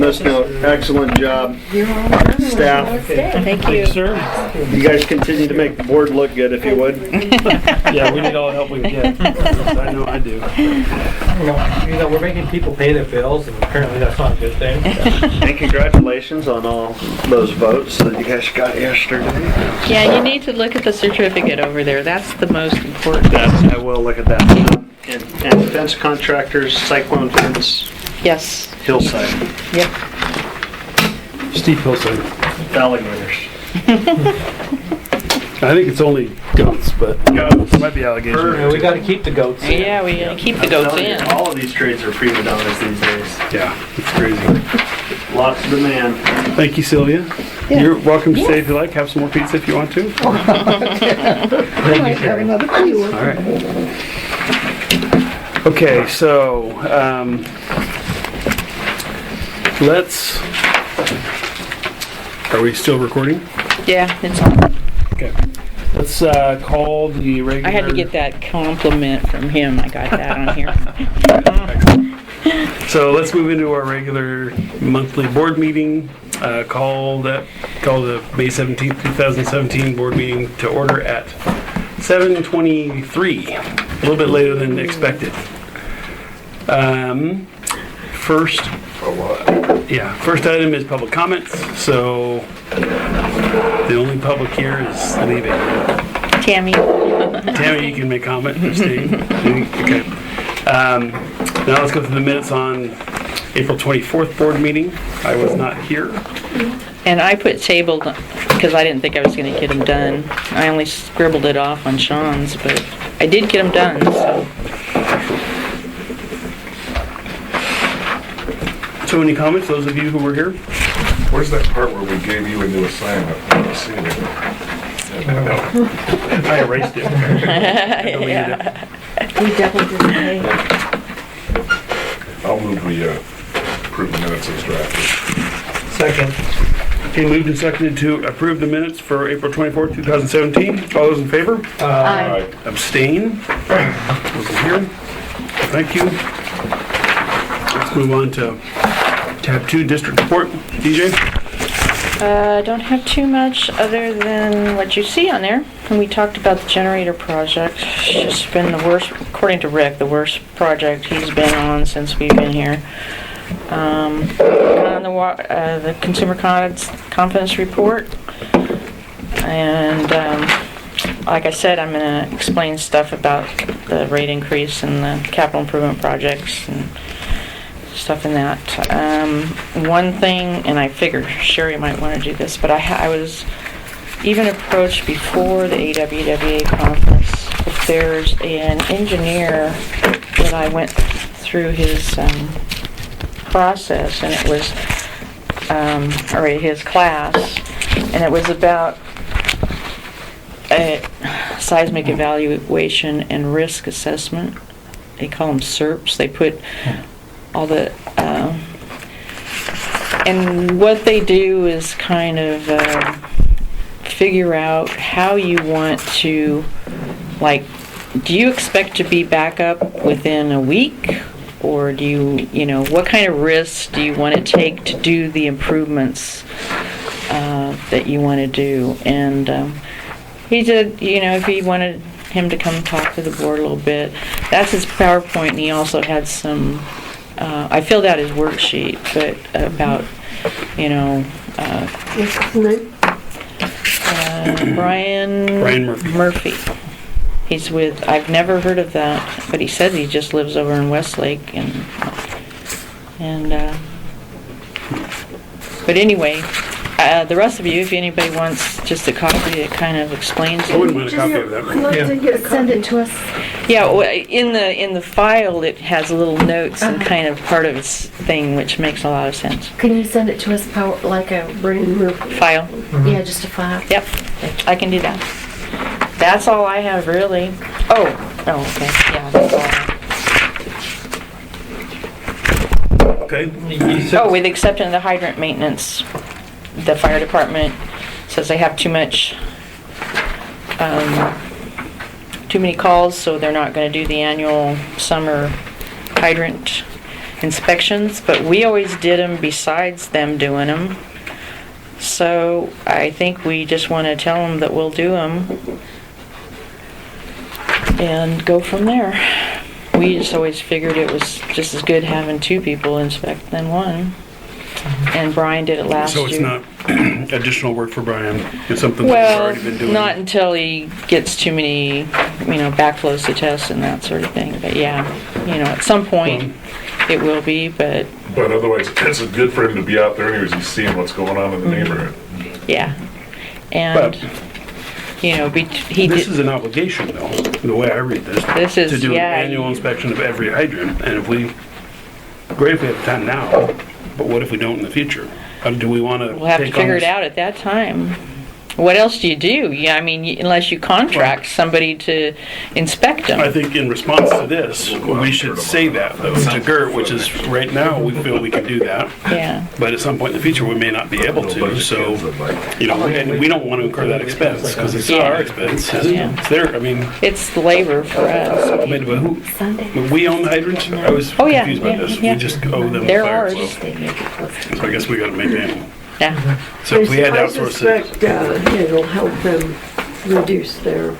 on this note, excellent job, staff. Thank you. Sir? You guys continue to make the board look good if you would. Yeah, we need all the help we can get. I know I do. We're making people pay their bills, and apparently that's not a good thing. And congratulations on all those votes that you guys got yesterday. Yeah, you need to look at the certificate over there. That's the most important. I will look at that. And fence contractors, cyclone fence, Yes. hillside, Yep. Steep hillside. alligators. I think it's only goats, but Goats. it might be alligators. We got to keep the goats in. Yeah, we gotta keep the I'm goats telling you, in. all of these trades are prima donnas these days. Yeah, it's crazy. Lots of demand. Thank you, Sylvia. You're welcome to stay if you like. Have some more pizza if you want to. Thank you, Sharon. All right. Okay, so let's. Are we still recording? Yeah, it's on. Okay. Let's call the regular. I had to get that compliment from him. I got that on here. So let's move into our regular monthly board meeting. Call the May 17th, 2017 board meeting to order at 7:23. A little bit later than expected. First item is public comments. So the only public here is leaving. Tammy. Tammy, you can make comment or stay. Okay. Now let's go through the minutes on April 24th board meeting. I was not here. And I put tabled because I didn't think I was going to get them done. I only scribbled it off on Sean's, but I did get them done, so. So any comments, those of you who were here? Where's that part where we gave you a new assignment? I don't see it. I erased it. Yeah. We doubled his pay. I'll move we approve the minutes as drafted. Second. Okay, moved and seconded to approve the minutes for April 24th, 2017. All those in favor? Aye. Abstain? Wasn't here. Thank you. Let's move on to tab 2, district report. DJ? Don't have too much other than what you see on there. And we talked about the generator project. It's just been the worst, according to Rick, the worst project he's been on since we've been here. On the consumer confidence report. And like I said, I'm going to explain stuff about the rate increase and the capital improvement projects and stuff in that. One thing, and I figured Sherry might want to do this, but I was even approached before the AWWA conference if there's an engineer that I went through his process, and it was, or his class, and it was about a seismic evaluation and risk assessment. They call them SERPs. They put all the, and what they do is kind of figure out how you want to, like, do you expect to be back up within a week? Or do you know, what kind of risks do you want to take to do the improvements that you want to do? And he said, you know, if he wanted him to come talk to the board a little bit. That's his PowerPoint, and he also had some, I filled out his worksheet, but about, you know, What's his name? Brian Murphy. He's with, I've never heard of that, but he says he just lives over in Westlake, but anyway, the rest of you, if anybody wants just a copy, it kind of explains I wouldn't it. want a copy of that. I'd like to get a Send copy. it to us. Yeah, well, in the file, it has little notes and kind of part of its thing, which makes a lot of sense. Can you send it to us like a Brian Murphy? File. Yeah, just a file. Yep, I can do that. That's all I have, really. Oh, okay, yeah, that's all I have. Okay. Oh, with the exception of the hydrant maintenance, the fire department says they have too many calls, so they're not going to do the annual summer hydrant inspections, but we always did them besides them doing them. So I think we just want to tell them that we'll do them and go from there. We just always figured it was just as good having 2 people inspect than 1. And Brian did it last year. So it's not additional work for Brian, it's something that he's Well, already been doing? not until he gets too many, backflows to test and that sort of thing. But yeah, at some point it will be, but But otherwise, it's good for him to be out there anyways, he's seeing what's going on in the neighborhood. yeah. And, But- he This did, is an obligation, though, the way I read this. This is- To do an yeah, annual inspection of every hydrant, and great if we have the time now, but what if we don't in the future? Do we want to we'll have to figure it out at that time. What else do you do? Yeah, unless you contract somebody to inspect them. I think in response to this, we should say that, though, to Gert, which is, right now, we feel we can do that. Yeah. But at some point in the future, we may not be able to, so, and we don't want to incur that expense, because it's not our expense. Yeah. It's their, It's the labor for us. but who, we own the hydrants? I was Oh, yeah, confused by yeah, this. yeah. We just owe them the They're fire ours. flow. So I guess we gotta make annual. Yeah. So if we had I outsourced it, suspect it'll help them reduce their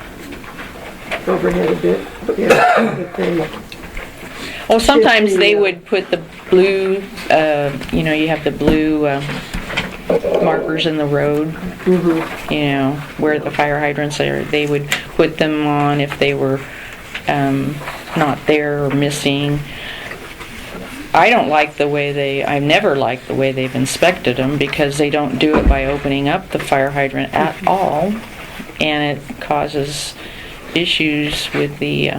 overhead a bit. Yeah, but they, Well, sometimes they Yeah. would put the blue, you have the blue markers in the road, where the fire hydrants are. They would put them on if they were not there or missing. I've never liked the way they've inspected them, because they don't do it by opening up the fire hydrant at all, and it causes issues with the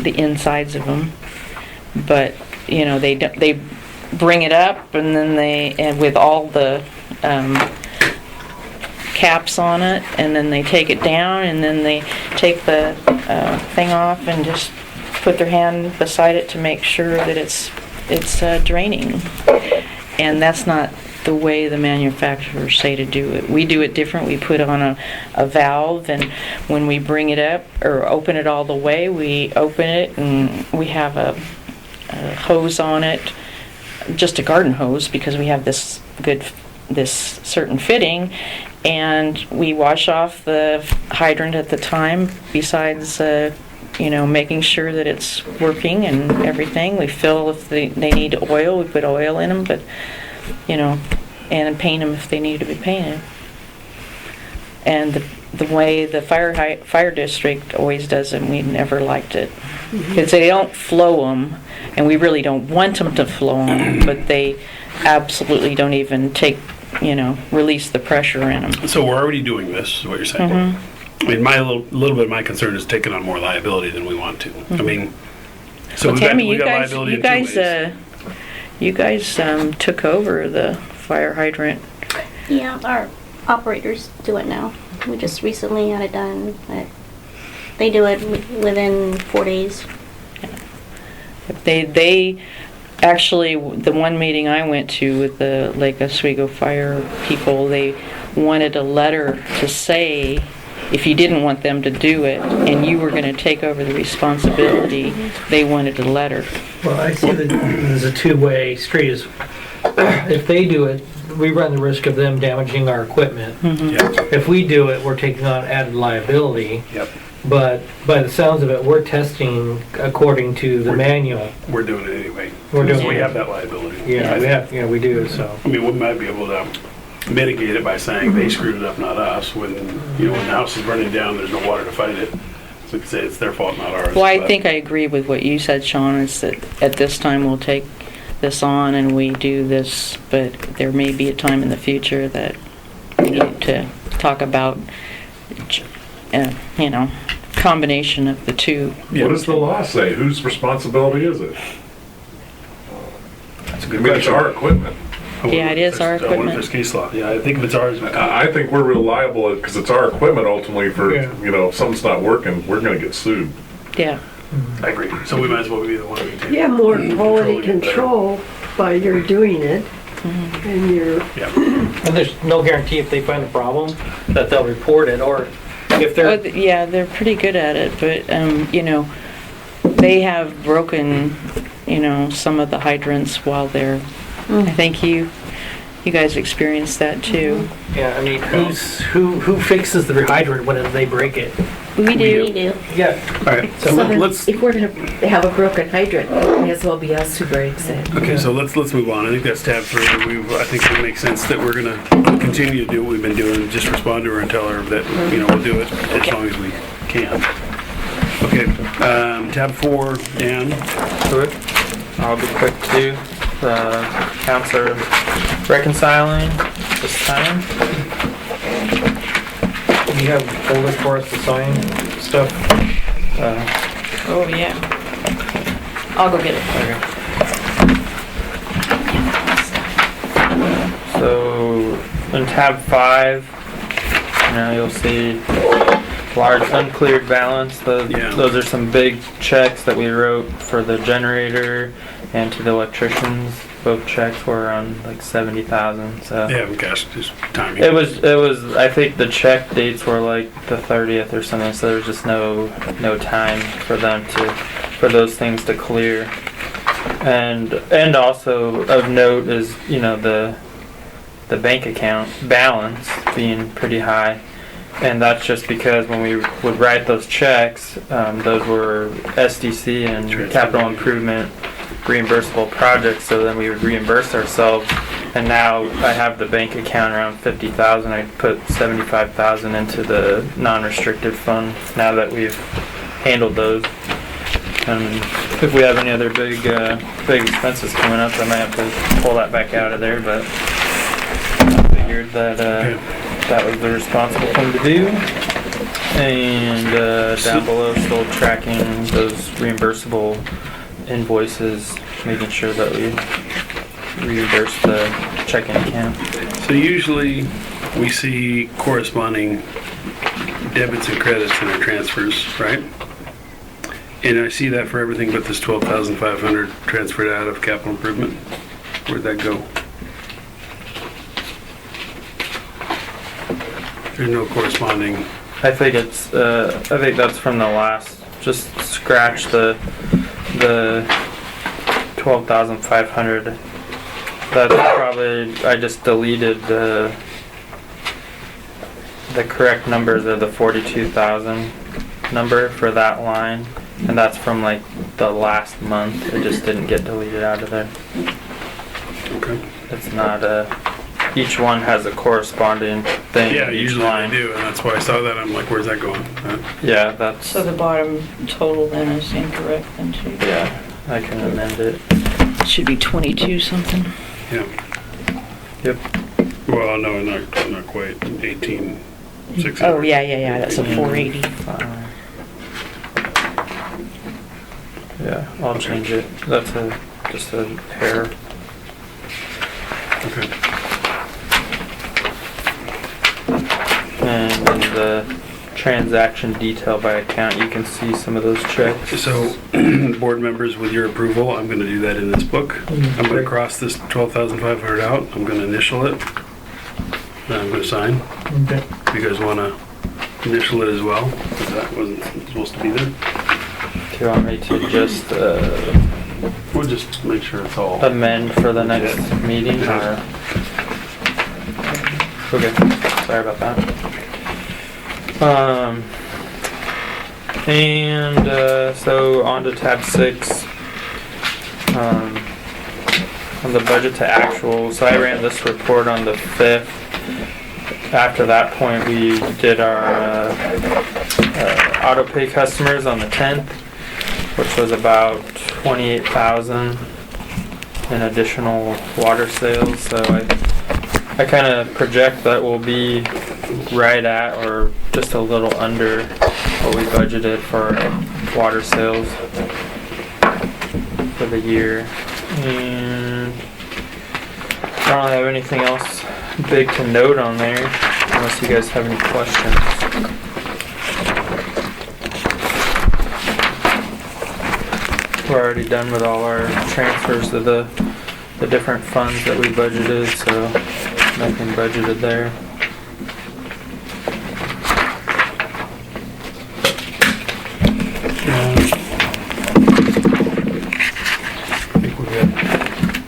insides of them. But they bring it up, and then with all the caps on it, and then they take it down, and then they take the thing off and just put their hand beside it to make sure that it's draining. And that's not the way the manufacturers say to do it. We do it different. We put on a valve, and when we bring it up or open it all the way, we open it, and we have a hose on it, just a garden hose, because we have this certain fitting, and we wash off the hydrant at the time, besides making sure that it's working and everything. We fill if they need oil, we put oil in them, but, and paint them if they need to be painted. And the way the fire district always does it, we never liked it. Because they don't flow them, and we really don't want them to flow them, but they absolutely don't even release the pressure in them. so we're already doing this, is what you're saying. I mean, my little bit of my concern is taking on more liability than we want to. So Well, we Tammy, got liability in 2 ways. you guys took over the fire hydrant. Yeah, our operators do it now. We just recently had it done, but they do it within 4 days. They actually, the one meeting I went to with the Lake Oswego fire people, they wanted a letter to say if you didn't want them to do it and you were going to take over the responsibility, they wanted a letter. Well, I see that there's a two-way street. If they do it, we run the risk of them damaging our equipment. Yeah. If we do it, we're taking on added liability. Yep. But by the sounds of it, we're testing according to the manual. We're doing it anyway. We're doing So we it. have that liability. Yeah, we do, so. We might be able to mitigate it by saying they screwed it up, not us. When when the house is burning down, there's no water to fight it. So we can say it's their fault, not ours. Well, I but- think I agree with what you said, Sean, is that at this time we'll take this on and we do this, but there may be a time in the future that we need to talk about, combination of the two. What does the law say? Whose responsibility is it? That's a I good mean, it's question. our equipment. Yeah, it is our I wonder if equipment. there's case law. Yeah, I think if it's ours, I think we're real liable because it's our equipment ultimately for, Yeah. if something's not working, we're gonna get sued. Yeah. I agree. So we might as well be the one who takes. you have more Controlling quality it better. control by your doing it. And you're, Yeah. And there's no guarantee if they find a problem that they'll report it, or if Oh, they're, yeah, they're pretty good at it, but, they have broken, some of the hydrants while they're, I think you guys experienced that too. Yeah, I mean, who fixes the hydrant when they break it? We do. We do. Yeah. All right, so So then, let's, if we're gonna have a broken hydrant, it may as well be us who breaks it. okay, so let's move on. I think that's tab 3. I think it makes sense that we're gonna continue to do what we've been doing, just respond to her and tell her that, we'll do it as long as we can. Okay, tab 4, Dan. Quick. I'll be quick too. The accounts are reconciling this time. You have a folder for us to sign stuff? Oh, yeah. I'll go get it. So in tab 5, you'll see large uncleared balance. Those are some big checks that we wrote for the generator and to the electricians. Both checks were around like 70,000. So Yeah, gosh, just timing. it was. I think the check dates were like the 30th or something. So there's just no time for those things to clear. And also of note is the bank account balance being pretty high. And that's just because when we would write those checks, those were SDC and capital improvement reimbursable projects, so then we would reimburse ourselves. And now I have the bank account around 50,000. I put 75,000 into the non-restricted fund now that we've handled those. And if we have any other big expenses coming up, I might have to pull that back out of there, but I figured that that was the responsible thing to do. And down below, still tracking those reimbursable invoices, making sure that we reimburse the checking account. So usually we see corresponding debits and credits in our transfers, right? And I see that for everything but this 12,500 transferred out of capital improvement. Where'd that go? There's no corresponding. I think that's from the last. Just scratch the 12,500. That's probably, I just deleted the correct numbers of the 42,000 number for that line, and that's from like the last month. It just didn't get deleted out of there. Okay. It's not each one has a corresponding thing. Yeah, each usually line. they do, and that's why I saw that. I'm like, where's that going? Yeah, that's. So the bottom total then is incorrect then too? Yeah, I can amend it. It should be 22 something. Yeah. Yep. Well, no, not quite. 18,600. Oh, yeah, that's a 480. Yeah, I'll change it. That's just a error. Okay. And in the transaction detail by account, you can see some of those checks. So, board members, with your approval, I'm going to do that in this book. I'm going to cross this 12,500 out. I'm going to initial it. Then I'm going to sign. Okay. You guys want to initial it as well? Because that wasn't supposed to be there. Do you want me to just We'll just make sure it's all. amend for the next meeting? Or? Okay, sorry about that. So on to tab 6. On the budget to actual. So I ran this report on the 5th. After that point, we did our auto pay customers on the 10th, which was about 28,000 in additional water sales. So I kind of project that we'll be right at or just a little under what we budgeted for water sales for the year. And I don't really have anything else big to note on there, unless you guys have any questions. We're already done with all our transfers to the different funds that we budgeted, so nothing budgeted there.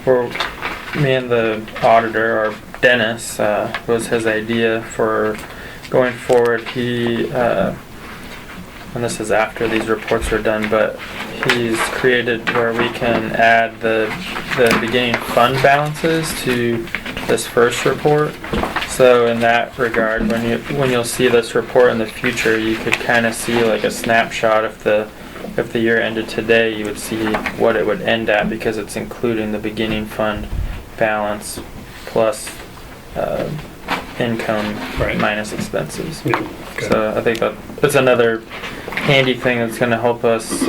for me and the auditor, or Dennis, was his idea for going forward. He, and this is after these reports are done, but he's created where we can add the beginning fund balances to this first report. So in that regard, when you'll see this report in the future, you could kind of see like a snapshot. If the year ended today, you would see what it would end at, because it's including the beginning fund balance plus income minus expenses. Yeah, okay. So I think that's another handy thing that's going to help us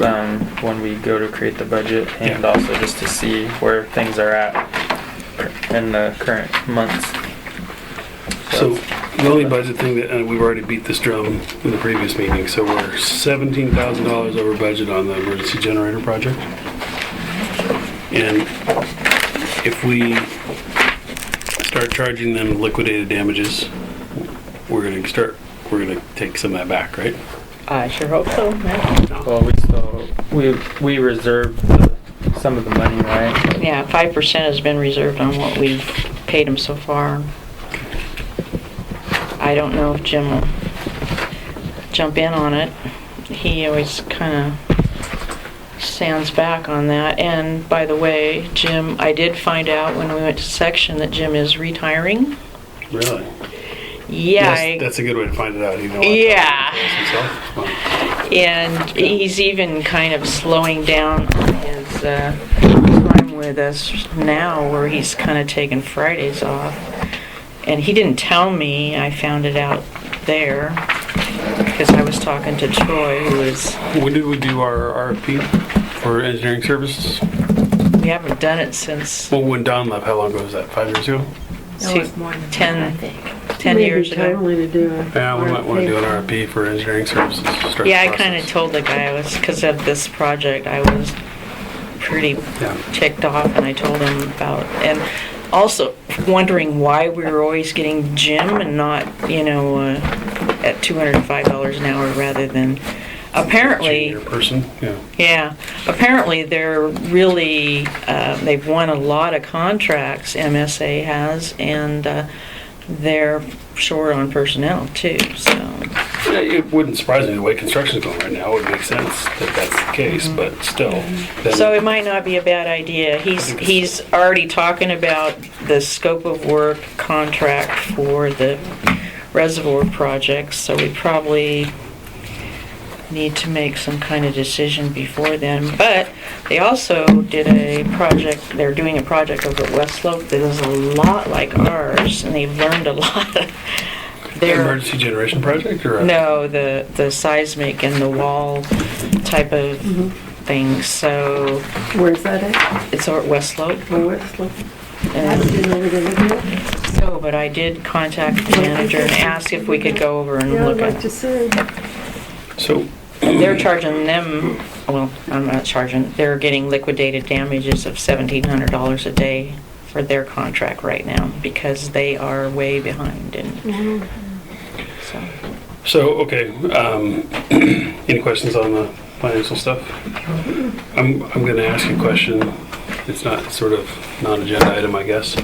when we go to create the budget, and also just to see where things are at in the current months. So the only budget thing that, we've already beat this drum in the previous meeting, so we're $17,000 over budget on the emergency generator project. And if we start charging them liquidated damages, we're gonna take some of that back, right? I sure hope so. Yeah. Well, we reserved some of the money, right? Yeah, 5% has been reserved on what we've paid him so far. I don't know if Jim will jump in on it. He always kind of stands back on that. And by the way, Jim, I did find out when we went to section that Jim is retiring. Really? Yeah. That's a good way to find it out. You know. Yeah. Himself. And he's even kind of slowing down on his time with us now, where he's kind of taking Fridays off. And he didn't tell me. I found it out there because I was talking to Troy, who is... When did we do our RFP for engineering services? We haven't done it since... Well, when Don left, how long ago was that? 5 years ago? No, it's more than 10, I think. 10 years ago. Timely to do a Yeah, we might want to do an RFP. RFP for engineering services. To start Yeah, the I kind of process. told the guy, because of this project, I was pretty ticked off, and I told him about... And also wondering why we were always getting Jim and not, at $205 an hour rather than... Apparently... Junior person, yeah. Yeah, apparently they're really, they've won a lot of contracts, MSA has, and they're short on personnel too, so. Yeah, it wouldn't surprise me the way construction's going right now. It would make sense that that's the case, but still. then- So it might not be a bad idea. He's already talking about the scope of work contract for the reservoir project, so we probably need to make some kind of decision before then. But they also did a project, they're doing a project over at West Slope that is a lot like ours, and they've learned a lot. Emergency generation project or? No, the seismic and the wall type of thing, so Where's that at? it's over at West Slope. Oh, Westland. I And didn't know we did look at it. so, but I did contact the manager and ask if we could go over and Yeah, I'd look like at to it. see. So, They're charging them, well, I'm not charging, they're getting liquidated damages of $1,700 a day for their contract right now because they are way behind, and so. okay, any questions on the financial stuff? I'm gonna ask you a question. It's not sort of non-agenda item, I guess.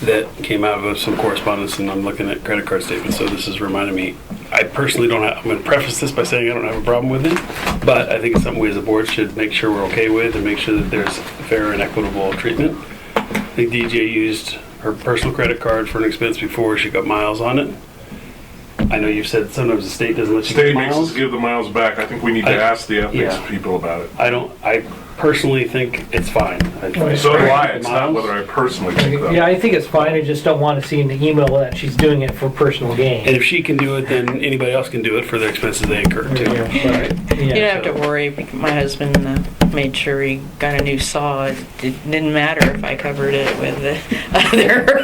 That came out of some correspondence, and I'm looking at credit card statements, so this is reminding me. I personally don't have, I'm gonna preface this by saying I don't have a problem with it, but I think it's something we as a board should make sure we're okay with and make sure that there's fair and equitable treatment. I think DJ used her personal credit card for an expense before she got miles on it. I know you've said sometimes the state doesn't let you get State makes miles. us give the miles back. I think we need to ask the ethics yeah. people about it. I personally think it's fine. So do I. It's not whether I personally think that. Yeah, I think it's fine. I just don't want to see in the email that she's doing it for personal gain. And if she can do it, then anybody else can do it for their expenses they incur too. You don't have to worry. My husband made sure he got a new saw. It didn't matter if I covered it with the other.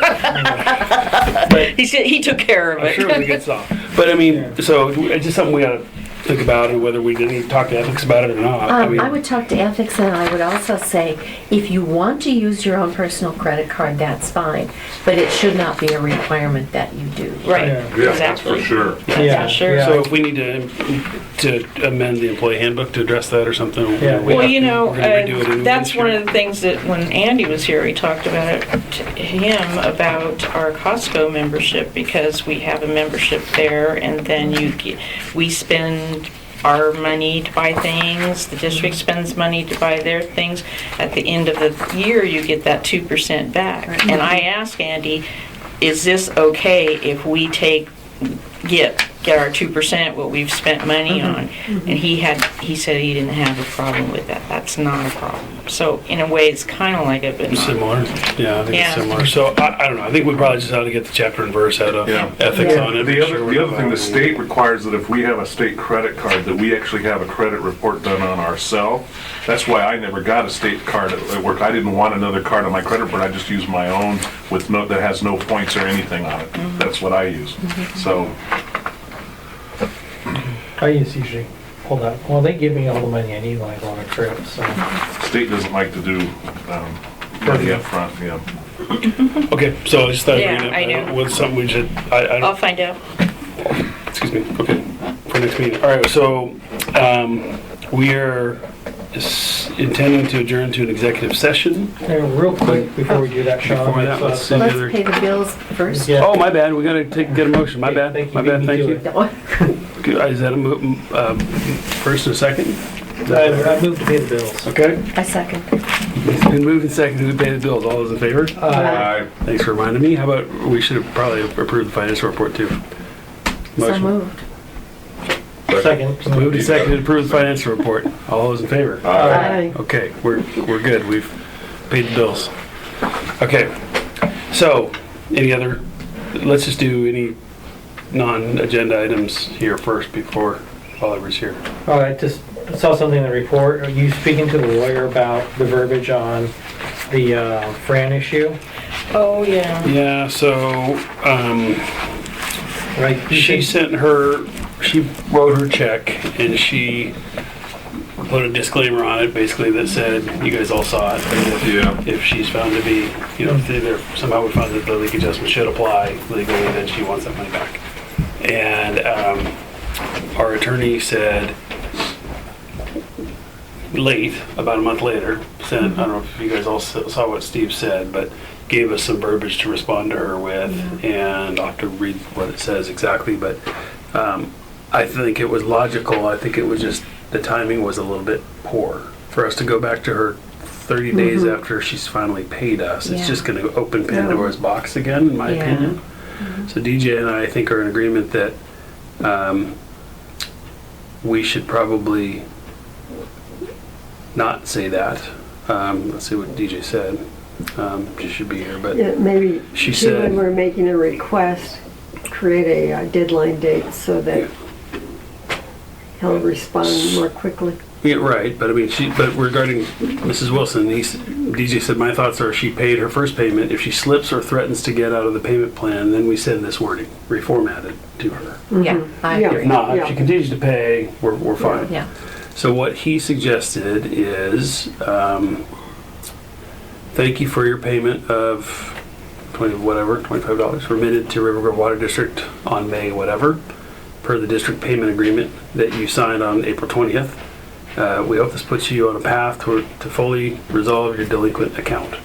He took care of I'm it. sure it was a good song. But I mean, so it's just something we gotta think about, and whether we need to talk to ethics about it or not. I would talk to ethics, and I would also say, if you want to use your own personal credit card, that's fine, but it should not be a requirement that you do. Right. Yeah. Yeah, that's Exactly. for sure. That's for sure. Yeah. So if we need to to amend the employee handbook to address that or something? Yeah. We Well, have you to- know, we're gonna redo it anyway that's this one year? of the things that when Andy was here, he talked about it to him about our Costco membership, because we have a membership there, and then we spend our money to buy things, the district spends money to buy their things. At the end of the year, you get that 2% back. And I asked Andy, is this okay if we get our 2%, what we've spent money on? And he said he didn't have a problem with that. That's not a problem. So in a way, it's kind of like it, but not. Similar, yeah, I think Yeah. it's similar. So I don't know, I think we probably just ought to get the chapter and verse out of Yeah. ethics Yeah. on it. The make sure other, we're the not other thing, the violating- state requires that if we have a state credit card, that we actually have a credit report done on ourselves. That's why I never got a state card at work. I didn't want another card on my credit report. I just used my own with that has no points or anything on it. That's what I use. So, I just usually pull that, well, they give me all the money I need when I go on a trip, so. state doesn't like to do money up front, yeah. Okay, so I just thought Yeah, I know. with something we should, I I'll don't, find out. excuse me, okay, for next meeting. All right, so we are intending to adjourn to an executive session. Real quick, before we do that, Sean. Before that, let's see. Let's pay the bills first. Yeah. Oh, my bad, we gotta get a motion, my bad, Thank you, my bad, beat me thank to you. it. Okay, is that a first and a second? I moved to pay the bills. Okay, I second. it's been moved and seconded to pay the bills. All those in favor? Aye. Thanks for reminding me. How about, we should have probably approved the financial report too. So Motion. moved. Second. Moved and seconded to approve the financial report. All those in favor? Aye. Okay, we're good. We've paid the bills. Okay, so any other, let's just do any non-agenda items here first before Oliver's here. Oh, I just saw something in the report. Are you speaking to the lawyer about the verbiage on the Fran issue? Oh, yeah. Yeah, so, Right. she wrote her check and she put a disclaimer on it basically that said, you guys all saw it. And Yeah. if she's found to be, if somehow we found that the leak adjustment should apply legally, then she wants that money back. And our attorney said, late, about a month later, sent, I don't know if you guys all saw what Steve said, but gave us some verbiage to respond to her with, and I'll have to read what it says exactly, but I think it was logical. I think it was just, the timing was a little bit poor for us to go back to her 30 days after she's finally paid us. It's Yeah. just going to open Pandora's box again, in my Yeah. opinion. So DJ and I think are in agreement that we should probably not say that. Let's see what DJ said. She should be here, but Yeah, maybe She she, said- when we're making a request, create a deadline date so that he'll respond more quickly. yeah, right. But I mean, but regarding Mrs. Wilson, DJ said, my thoughts are she paid her first payment. If she slips or threatens to get out of the payment plan, then we send this wording reformatted to her. Yeah, I Yeah. agree. If not, if Yeah. she continues to pay, we're fine. Yeah. So what he suggested is, thank you for your payment of $25 remitted to Rivergrove Water District on May whatever, per the district payment agreement that you signed on April 20th. We hope this puts you on a path to fully resolve your delinquent account.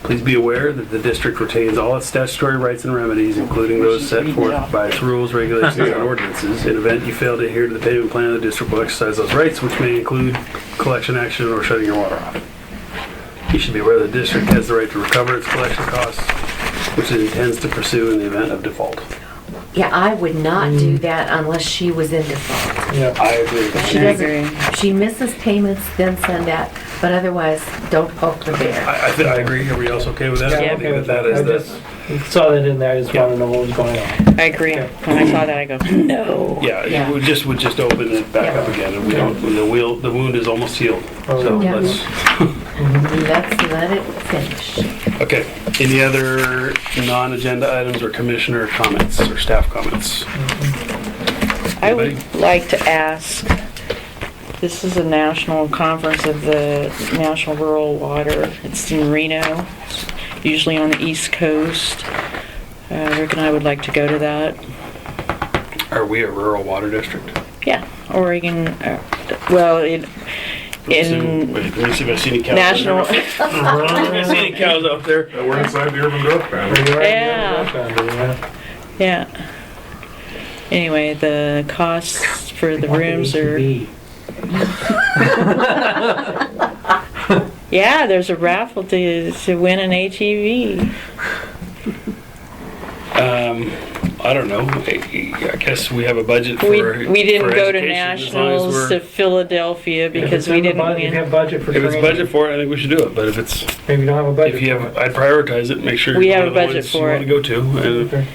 Please be aware that the district retains all its statutory rights and remedies, including those set forth by its rules, regulations, and ordinances. In event you fail to adhere to the payment plan, the district will exercise those rights, which may include collection action or shutting your water off. You should be aware the district has the right to recover its collection costs, which it intends to pursue in the event of default. Yeah, I would not do that unless she was in default. Yeah. I agree. She I doesn't, agree. if she misses payments, then send that, but otherwise, don't poke the bear. I agree. Are we else okay with that? Yeah, I I'm think okay with that that. I is just saw that in there. I just wanted to know what was going on. I agree. When I saw that, I go, no. yeah, Yeah. it would just open it back up again, and we don't. The wound is almost healed. So Yeah. let's. Let's let it finish. Okay. Any other non-agenda items or commissioner comments or staff comments? I would like to ask, this is a national conference of the National Rural Water. It's in Reno, usually on the East Coast. Rick and I would like to go to that. Are we a rural water district? Yeah, Oregon, well, in Wait, let me see if I see any cows. national, I see any cows out there. We're inside the Rivergrove boundary. yeah. Anyway, the costs for the rooms are, yeah, there's a raffle to win an ATV. I don't know. I guess we have a budget for We didn't for go to education, as long as nationals we're- to Philadelphia because we didn't If you win. have budget for If it's training, budget for it, I think we should do it. But if it's if you don't have a budget if you for have, it. I'd prioritize it. Make sure We you're have one a of the budget ones you for want to go to. And Okay.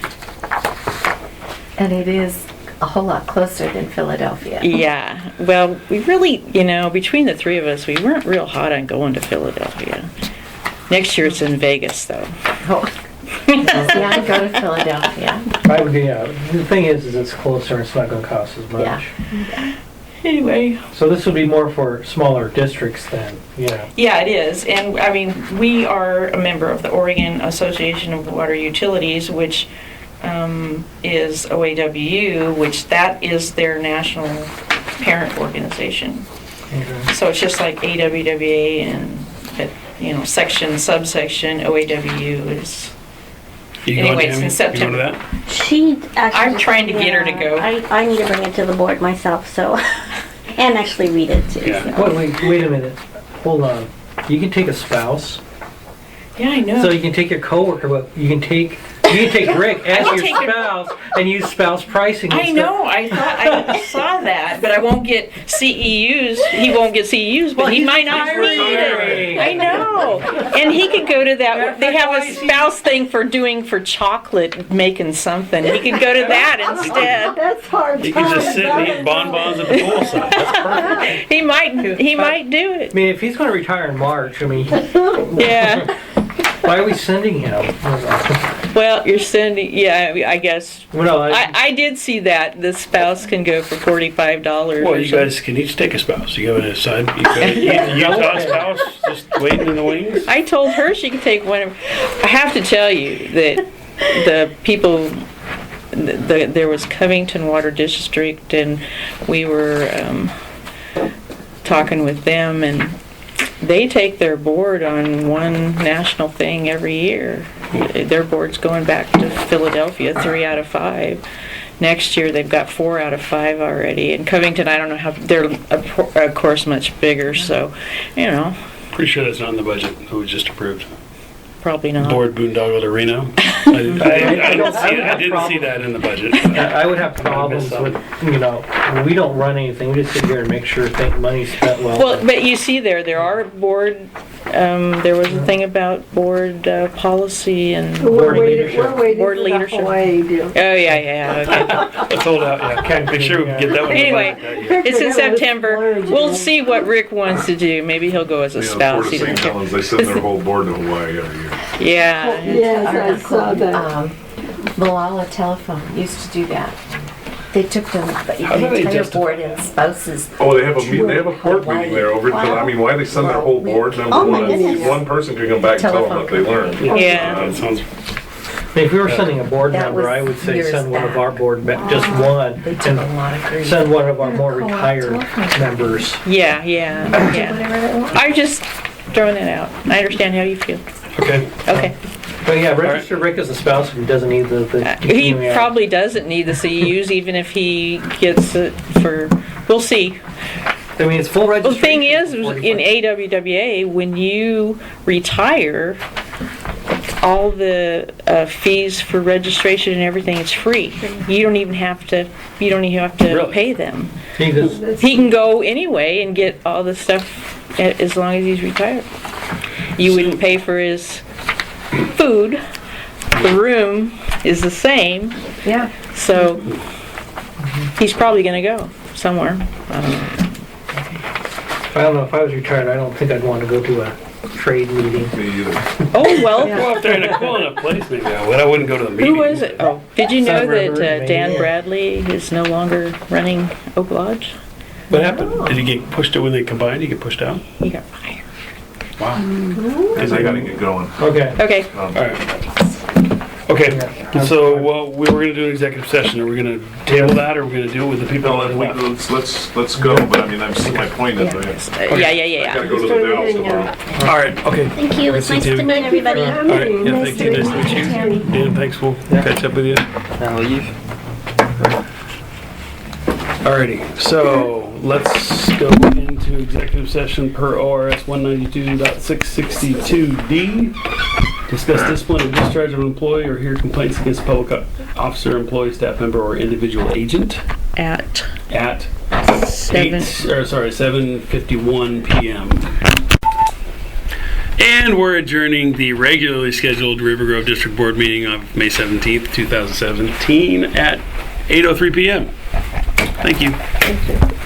And it is a whole lot closer than Philadelphia. Yeah, well, we really, between the three of us, we weren't real hot on going to Philadelphia. Next year it's in Vegas, though. Oh. See, I'd go to Philadelphia. I would, yeah, the thing is it's closer and it's not gonna cost as much. Yeah. Anyway. So this would be more for smaller districts then, yeah. Yeah, it is. And I mean, we are a member of the Oregon Association of Water Utilities, which is OAWU, which that is their national parent organization. Okay. So it's just like AWWA and, section, subsection, OAWU is. you Anyway, going, it's Tammy? in You going to September. that? She actually. I'm trying to get her to go. I need to bring it to the board myself, so, and actually read it too. Yeah. so. Wait a minute, hold on. You can take a spouse, Yeah, I know. so you can take your coworker, but you can take Rick as will your take your- spouse and use spouse pricing and I stuff. know. I thought I saw that, but I won't get CEUs. He won't get CEUs, but Well, he he's might not retiring. need it. I know. And he could go to that. They have a spouse thing for chocolate making something. He could go to that instead. That's hard. You can just sit and eat bonbons at the poolside. That's perfect. He might do I it. mean, if he's gonna retire in March, I mean, Yeah. why are we sending him? Well, you're sending. Yeah, I guess. Well, I did see that the spouse can go for $45. Well, or you guys can each take a spouse. You have a side. You got a Utah spouse just waiting in the wings. I told her she could take one. I have to tell you that the people, there was Covington Water District, and we were talking with them, and they take their board on one national thing every year. Their board's going back to Philadelphia, 3 out of 5. Next year they've got 4 out of 5 already. And Covington, I don't know how, they're of course much bigger, so, Pretty sure that's not in the budget. It was just approved. probably not. Board boondoggle to Reno. I didn't see that in the budget. I would have problems with, we don't run anything, we just sit here and make sure money's spent well. Well, but you see there are board, there was a thing about board policy and, We're leadership. waiting Board for leadership. the Hawaii deal. oh, yeah, okay. Let's hold out. Yeah, make sure we can get that one. in the Anyway. budget that year. It's in September. We'll see what Rick wants to do. Maybe he'll go as a Yeah, spouse. Port of He St. doesn't care. Helens, they send their whole board to Hawaii every year. Yeah. Yes, I saw that. Malala Telephone used to do that. They took the How do they entire justify board and spouses. Oh, they have a port meeting there over, I mean, why they send their whole board? Number Oh, my one, goodness. one person can come back and tell them what they learned. Yeah. That sounds. If we were sending a board That member, was I would say years send one of back. our board, just one, They took a and lot of grief. send one of our more Co-op retired telephone. members. Yeah. Whatever they want. I'm just throwing it out. I understand how you feel. Okay. Okay. But yeah, register Rick as a spouse if he doesn't need the He continuing probably doesn't need the CEUs even if he gets it for, we'll see. I mean, it's full Well, the registration. thing is, for in 45. AWWA, when you retire, all the fees for registration and everything is free. You don't even have to Really? pay them. He just- He can go anyway and get all the stuff as long as he's retired. You wouldn't pay for his food. The room is the same, Yeah. so he's probably gonna go somewhere. I don't know. I don't know, if I was retired, I don't think I'd want to go to a trade meeting. Me either. Oh, well, Well, if they're in a cool enough place, maybe I would. I wouldn't go to the meeting. who was it? Oh, did you know Sun River, that Dan maybe. Bradley is no longer running Oak Lodge? What happened? Did he get pushed out when they combined? He get pushed out? He got fired. Wow. Because they gotta get going. Okay. Okay, All right. Okay, so we were gonna do an executive session. Are we gonna table that, or are we gonna do it with the people No, that are left? let's go, but I mean, my point is, I gotta go to the Dalles tomorrow. All right, okay. Thank you. It's Nice nice to to meet meet everybody. All right, yeah, thank you. Nice to meet you. Tammy. Dan, thanks. We'll catch up with you. Now leave. Alrighty, so let's go into executive session per ORS 192.662D. Discuss discipline or discharge of an employee or hear complaints against a public officer, employee, staff member, or individual agent At at 7. 7:51 p.m. And we're adjourning the regularly scheduled Rivergrove District Board meeting of May 17th, 2017 at 8:03 p.m. Thank you.